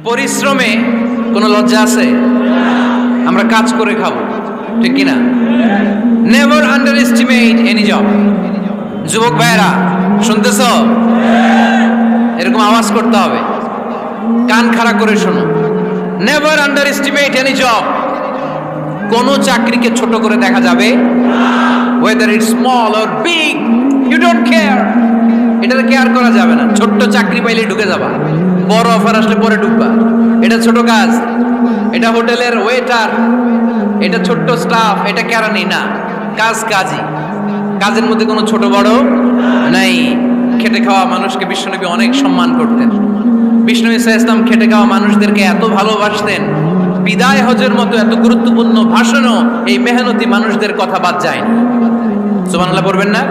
পরিশ্রমে কোনো লজ্জা আছে? আমরা কাজ করে খাবো, ঠিক কিনা? Never underestimate any job. যুবক ভাইয়েরা শুনতেছ? এরকম আওয়াজ করতে হবে, কান খাড়া করে শোনো। Never underestimate any job. কোনো চাকরিকে ছোট করে দেখা যাবে, whether it's small or big, you don't care. এটাতে কেয়ার করা যাবে না। ছোট্ট চাকরি পাইলে ঢুকে যাবা, বড় অফার আসলে পরে ঢুকবা। এটা ছোট কাজ, এটা হোটেলের ওয়েটার, এটা ছোট্ট স্টাফ, এটা কেরানি না। কাজ কাজই, কাজের মধ্যে কোনো ছোট বড় নাই। খেটে খাওয়া মানুষকে বিশ্বনবী অনেক সম্মান করতেন। বিষ্ণু ঈসা ইসলাম খেটে খাওয়া মানুষদেরকে এত ভালোবাসতেন, বিদায় হজের মতো এত গুরুত্বপূর্ণ ভাষণও এই মেহনতি মানুষদের কথা বাদ যায়নি। সুবহানাল্লাহ পড়বেন না?